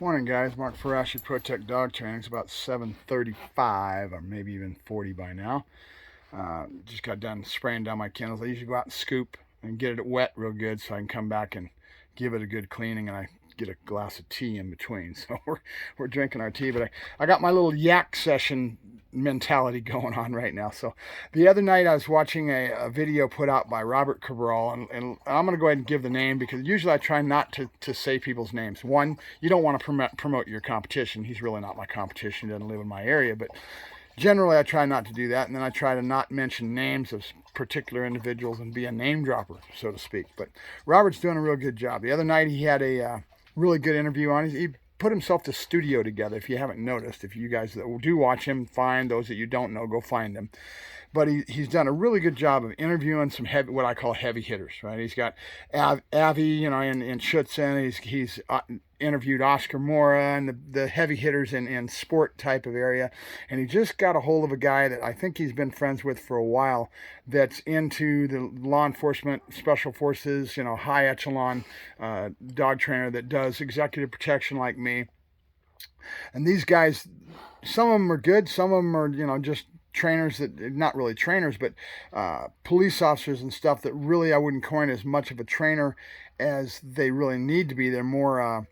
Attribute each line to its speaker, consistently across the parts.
Speaker 1: Morning guys, Mark Ferrasci, ProTech Dog Training. It's about 7:35 or maybe even 40 by now. Just got done spraying down my kennels. I usually go out and scoop and get it wet real good so I can come back and give it a good cleaning, and I get a glass of tea in between. So we're drinking our tea, but I got my little Yack Session mentality going on right now. So the other night I was watching a video put out by Robert Cabral, and I'm going to go ahead and give the name because usually I try not to say people's names. One, you don't want to promote your competition. He's really not my competition. He doesn't live in my area, but generally I try not to do that, and then I try to not mention names of particular individuals and be a name dropper, so to speak. But Robert's doing a real good job. The other night he had a really good interview on. He put himself the studio together. If you haven't noticed, if you guys that do watch him, fine. Those that you don't know, go find him. But he's done a really good job of interviewing some heavy, what I call heavy hitters, right? He's got Avi, in Schutzen. He's interviewed Oscar Mora and the heavy hitters in sport type of area. And he just got a hold of a guy that I think he's been friends with for a while that's into the law enforcement, special forces, high echelon dog trainer that does executive protection like me. And these guys, some of them are good, some of them are, just trainers that, not really trainers, but police officers and stuff that really I wouldn't coin as much of a trainer as they really need to be. They're more,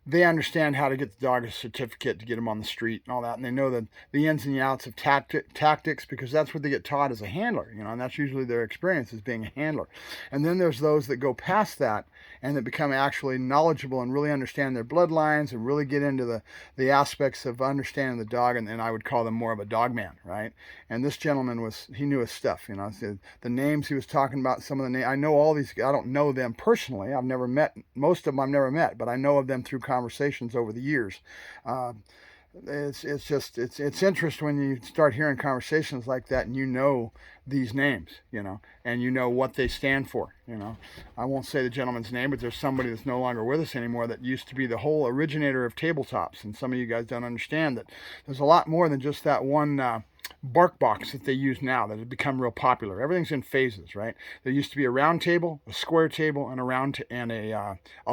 Speaker 1: they understand how to get the dog a certificate to get them on the street and all that, and they know the ins and the outs of tactics, because that's what they get taught as a handler, and that's usually their experience as being a handler. And then there's those that go past that and that become actually knowledgeable and really understand their bloodlines and really get into the aspects of understanding the dog, and I would call them more of a dog man, right? And this gentleman he knew his stuff, the names he was talking about, some of the names. I know all these, I don't know them personally. I've never met, most of them I've never met, but I know of them through conversations over the years. It's interesting when you start hearing conversations like that and these names, and what they stand for. I won't say the gentleman's name, but there's somebody that's no longer with us anymore that used to be the whole originator of tabletops, and some of you guys don't understand that there's a lot more than just that one bark box that they use now that has become real popular. Everything's in phases, right? There used to be a round table, a square table, and a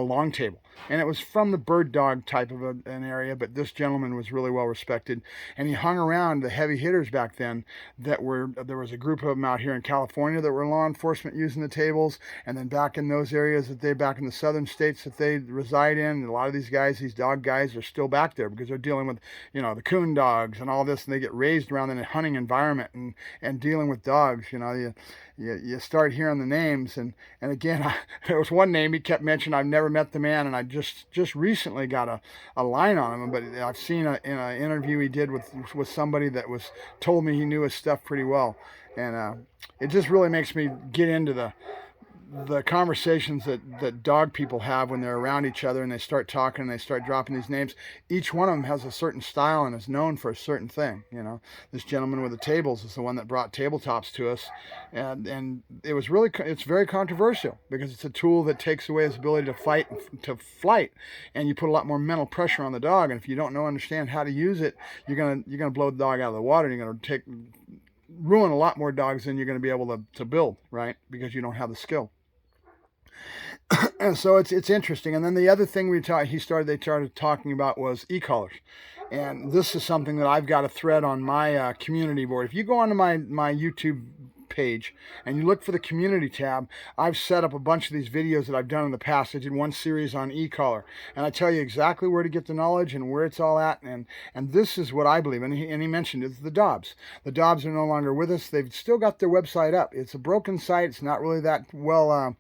Speaker 1: long table. And it was from the bird dog type of an area, but this gentleman was really well respected, and he hung around the heavy hitters back then there was a group of them out here in California that were law enforcement using the tables, and then back in those areas back in the southern states that they reside in, a lot of these guys, these dog guys, are still back there because they're dealing with, the coon dogs and all this, and they get raised around in a hunting environment and dealing with dogs. You start hearing the names, and again, there was one name he kept mentioning. I've never met the man, and I just recently got a line on him, but I've seen in an interview he did with somebody that told me he knew his stuff pretty well, and it just really makes me get into the conversations that dog people have when they're around each other and they start talking and they start dropping these names. Each one of them has a certain style and is known for a certain thing. This gentleman with the tables is the one that brought tabletops to us, and it's very controversial because it's a tool that takes away his ability to flight, and you put a lot more mental pressure on the dog, and if you don't understand how to use it, you're gonna blow the dog out of the water, and you're gonna ruin a lot more dogs than you're going to be able to build, right? Because you don't have the skill. And so it's interesting. And then the other thing they started talking about was e-collars. And this is something that I've got a thread on my community board. If you go onto my YouTube page and you look for the community tab, I've set up a bunch of these videos that I've done in the past. I did one series on e-collar, and I tell you exactly where to get the knowledge and where it's all at, and this is what I believe. And he mentioned it's the Dobbs. The Dobbs are no longer with us. They've still got their website up. It's a broken site. It's not really that well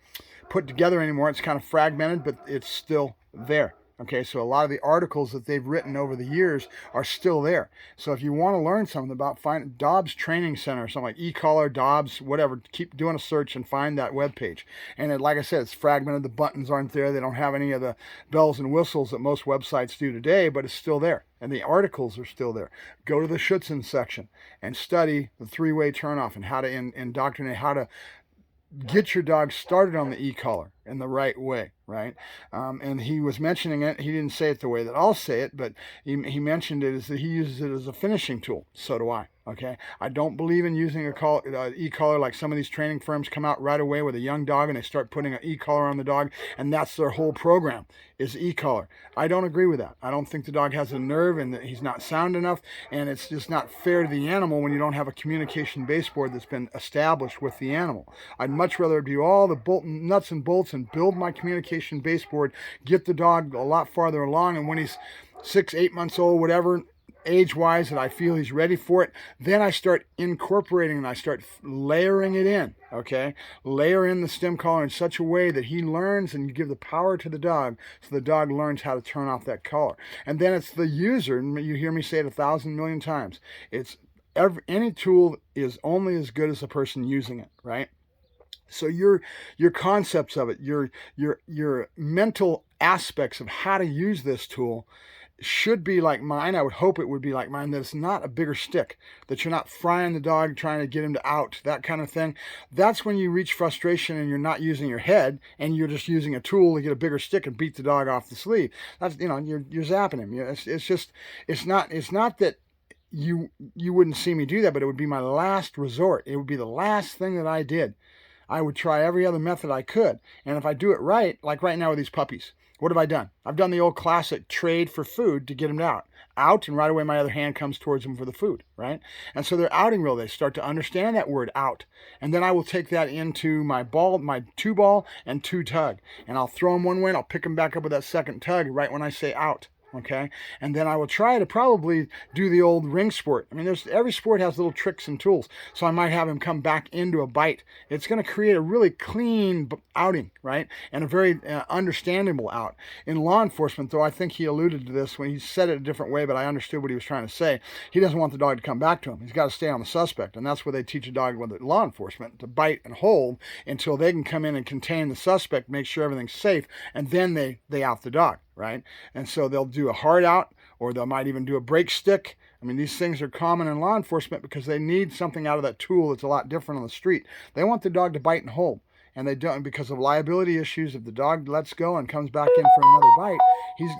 Speaker 1: put together anymore. It's kind of fragmented, but it's still there. Okay, so a lot of the articles that they've written over the years are still there. So if you want to learn something about Dobbs Training Center, something like e-collar, Dobbs, whatever, keep doing a search and find that webpage. And like I said, it's fragmented. The buttons aren't there. They don't have any of the bells and whistles that most websites do today, but it's still there. And the articles are still there. Go to the Schutzen section and study the three-way turnoff and how to indoctrinate, how to get your dog started on the e-collar. in the right way, right? And he was mentioning it. He didn't say it the way that I'll say it, but he mentioned it as that he uses it as a finishing tool. So do I. Okay, I don't believe in using a e-collar like some of these training firms come out right away with a young dog and they start putting an e-collar on the dog, and that's their whole program is e-collar. I don't agree with that. I don't think the dog has a nerve and that he's not sound enough, and it's just not fair to the animal when you don't have a communication baseboard that's been established with the animal. I'd much rather do all the nuts and bolts and build my communication baseboard, get the dog a lot farther along, and when he's 6, 8 months old, whatever, age-wise, that I feel he's ready for it, then I start incorporating and I start layering it in, okay? Layer in the stem collar in such a way that he learns, and you give the power to the dog so the dog learns how to turn off that collar. And then it's the user, and you hear me say it 1,000 million times, it's any tool is only as good as the person using it, right? So your concepts of it, your mental aspects of how to use this tool should be like mine. I would hope it would be like mine, that it's not a bigger stick, that you're not frying the dog trying to get him to out, that kind of thing. That's when you reach frustration and you're not using your head and you're just using a tool to get a bigger stick and beat the dog off the sleeve. That's, you're zapping him. It's not that you wouldn't see me do that, but it would be my last resort. It would be the last thing that I did. I would try every other method I could. And if I do it right, like right now with these puppies, what have I done? I've done the old classic trade for food to get them out, and right away my other hand comes towards them for the food, right? And so they're outing real. They start to understand that word out. And then I will take that into my 2-ball and 2-tug. And I'll throw them one way and I'll pick them back up with that second tug right when I say out. Okay, and then I will try to probably do the old ring sport. I mean, every sport has little tricks and tools, so I might have him come back into a bite. It's going to create a really clean outing, right, and a very understandable out. In law enforcement, though, I think he alluded to this when he said it a different way, but I understood what he was trying to say. He doesn't want the dog to come back to him. He's got to stay on the suspect, and that's where they teach a dog with law enforcement to bite and hold until they can come in and contain the suspect, make sure everything's safe, and then they out the dog. Right? And so they'll do a hard out, or they might even do a break stick. I mean, these things are common in law enforcement because they need something out of that tool that's a lot different on the street. They want the dog to bite and hold, and they don't, because of liability issues. If the dog lets go and comes back in for another bite,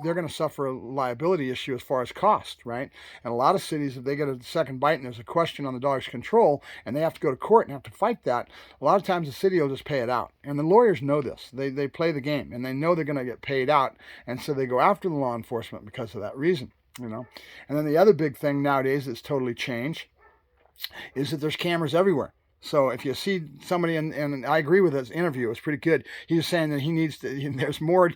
Speaker 1: they're going to suffer a liability issue as far as cost, right? And a lot of cities, if they get a second bite and there's a question on the dog's control and they have to go to court and have to fight that, a lot of times the city will just pay it out. And the lawyers know this. They play the game, and they know they're going to get paid out, and so they go after the law enforcement because of that reason, And then the other big thing nowadays that's totally changed is that there's cameras everywhere. So if you see somebody, and I agree with his interview, it was pretty good. He was saying that there's more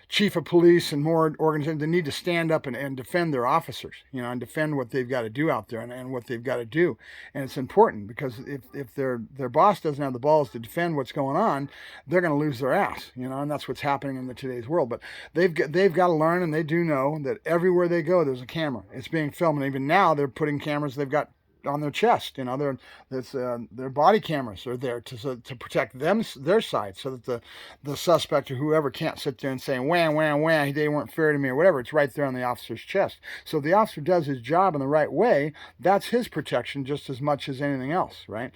Speaker 1: chief of police and more organizations that need to stand up and defend their officers, and defend what they've got to do out there and what they've got to do. And it's important because if their boss doesn't have the balls to defend what's going on, they're going to lose their ass, and that's what's happening in today's world. But they've got to learn, and they do know that everywhere they go, there's a camera. It's being filmed, and even now they're putting cameras they've got on their chest, their body cameras are there to protect their side, so that the suspect or whoever can't sit there and say wham wham wham, they weren't fair to me or whatever. It's right there on the officer's chest. So if the officer does his job in the right way, that's his protection just as much as anything else, right?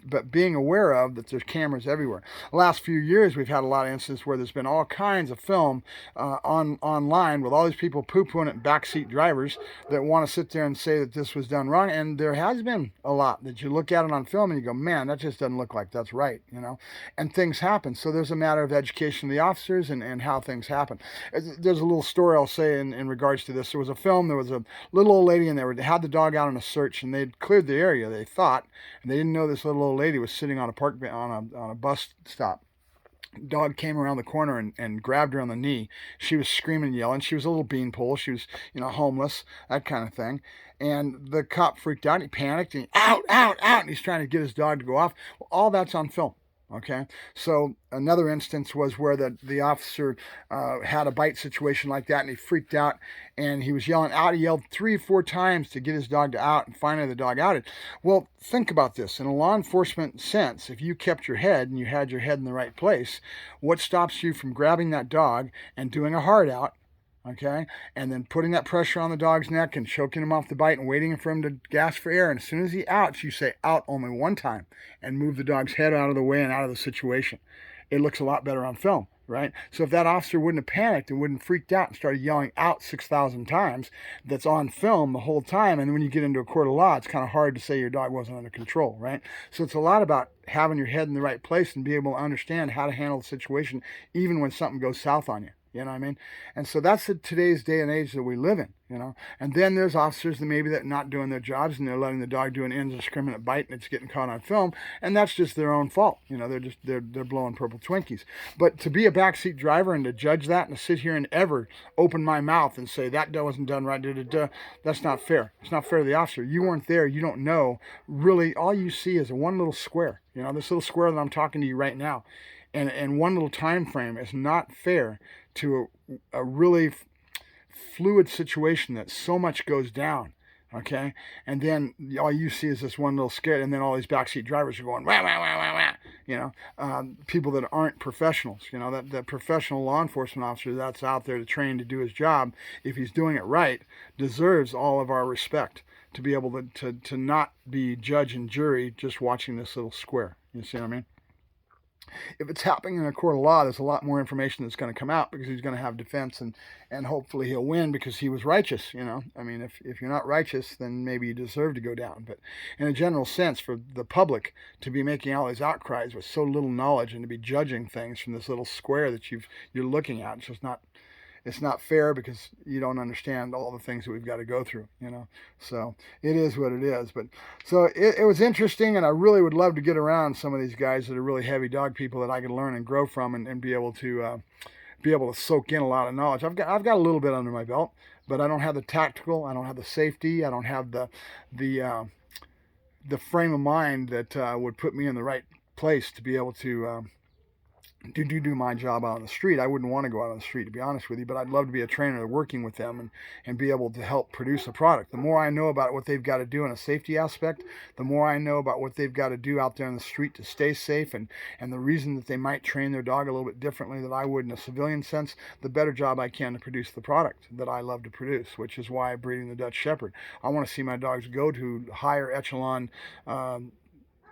Speaker 1: But being aware of that there's cameras everywhere. The last few years we've had a lot of instances where there's been all kinds of film online with all these people poo-pooing at backseat drivers that want to sit there and say that this was done wrong, and there has been a lot that you look at it on film and you go, man, that just doesn't look like that's right, and things happen. So there's a matter of education of the officers and how things happen. There's a little story I'll say in regards to this. There was a film, there was a little old lady, and they had the dog out on a search, and they'd cleared the area, they thought, and they didn't know this little old lady was sitting on a bus stop. Dog came around the corner and grabbed her on the knee. She was screaming and yelling. She was a little beanpole. She was, homeless, that kind of thing. And the cop freaked out. He panicked. And out. And he's trying to get his dog to go off. Well, all that's on film. Okay, so another instance was where the officer had a bite situation like that, and he freaked out, and he was yelling out. He yelled 3 or 4 times to get his dog to out, and finally the dog outed. Well, think about this. In a law enforcement sense, if you kept your head and you had your head in the right place, what stops you from grabbing that dog and doing a hard out? Okay, and then putting that pressure on the dog's neck and choking him off the bite and waiting for him to gasp for air. And as soon as he outs, you say out only one time and move the dog's head out of the way and out of the situation. it looks a lot better on film, right? So if that officer wouldn't have panicked and wouldn't have freaked out and started yelling out 6,000 times, that's on film the whole time. And when you get into a court of law, it's kind of hard to say your dog wasn't under control, right? So it's a lot about having your head in the right place and be able to understand how to handle the situation, even when something goes south on you. You know what I mean? And so that's today's day and age that we live in, you know. And then there's officers that maybe that not doing their jobs and they're letting the dog do an indiscriminate bite and it's getting caught on film, and that's just their own fault. You know, they're blowing purple Twinkies. But to be a backseat driver and to judge that and to sit here and ever open my mouth and say that wasn't done right, that's not fair. It's not fair to the officer. You weren't there. You don't know. Really, all you see is one little square. You know, this little square that I'm talking to you right now. And one little time frame is not fair to a really fluid situation that so much goes down, okay? And then all you see is this one little skid, and then all these backseat drivers are going, wah, wah, wah, wah, wah. You know, people that aren't professionals, you know, that professional law enforcement officer that's out there to train to do his job, if he's doing it right, deserves all of our respect to be able to not be judge and jury just watching this little square. You see what I mean? If it's happening in a court of law, there's a lot more information that's going to come out because he's going to have defense and hopefully he'll win because he was righteous, you know. I mean, if you're not righteous, then maybe you deserve to go down. But in a general sense, for the public to be making all these outcries with so little knowledge and to be judging things from this little square that you're looking at, it's not fair because you don't understand all the things that we've got to go through, you know. So it is what it is. But so it was interesting, and I really would love to get around some of these guys that are really heavy dog people that I could learn and grow from and be able to soak in a lot of knowledge. I've got a little bit under my belt, but I don't have the tactical, I don't have the safety, I don't have the frame of mind that would put me in the right place to be able to do my job out on the street. I wouldn't want to go out on the street, to be honest with you, but I'd love to be a trainer working with them and be able to help produce a product. The more I know about what they've got to do in a safety aspect, the more I know about what they've got to do out there on the street to stay safe and the reason that they might train their dog a little bit differently than I would in a civilian sense, the better job I can to produce the product that I love to produce, which is why I'm breeding the Dutch Shepherd. I want to see my dogs go to higher echelon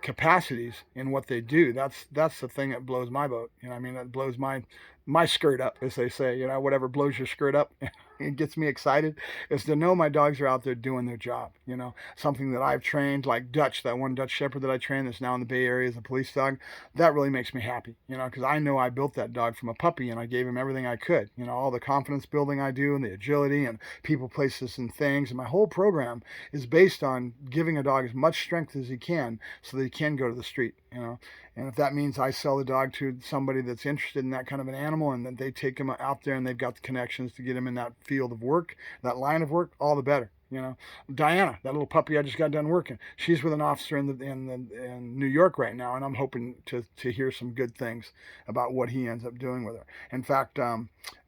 Speaker 1: capacities in what they do. That's the thing that blows my boat. You know, I mean, that blows my skirt up, as they say. You know, whatever blows your skirt up, it gets me excited. Is to know my dogs are out there doing their job. You know, something that I've trained, like Dutch, that one Dutch Shepherd that I trained that's now in the Bay Area as a police dog. That really makes me happy. You know, because I know I built that dog from a puppy and I gave him everything I could. You know, all the confidence building I do and the agility and people, places, and things. And my whole program is based on giving a dog as much strength as he can so that he can go to the street. You know, and if that means I sell the dog to somebody that's interested in that kind of an animal and then they take him out there and they've got the connections to get him in that field of work, that line of work, all the better. You know, Diana, that little puppy I just got done working, she's with an officer in New York right now, and I'm hoping to hear some good things about what he ends up doing with her. In fact,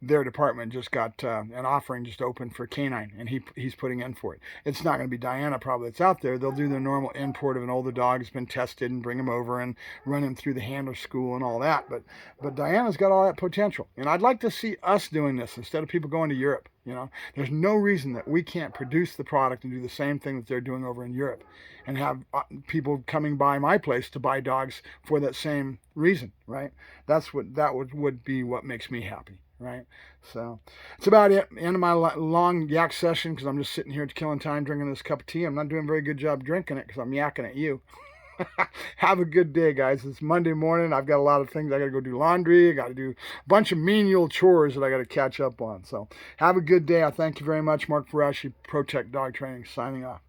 Speaker 1: their department just got an offering just opened for K9, and he's putting in for it. It's not going to be Diana probably that's out there. They'll do their normal import of an older dog that's been tested and bring him over and run him through the handler school and all that. But Diana's got all that potential, and I'd like to see us doing this instead of people going to Europe. You know, there's no reason that we can't produce the product and do the same thing that they're doing over in Europe and have people coming by my place to buy dogs for that same reason, right? That would be what makes me happy, right? So it's about it. End of my long yak session because I'm just sitting here killing time drinking this cup of tea. I'm not doing a very good job drinking it because I'm yakking at you. Have a good day, guys. It's Monday morning. I've got a lot of things. I got to go do laundry. I got to do a bunch of menial chores that I got to catch up on. So have a good day. I thank you very much. Mark Ferrasci, ProTech Dog Training, signing off.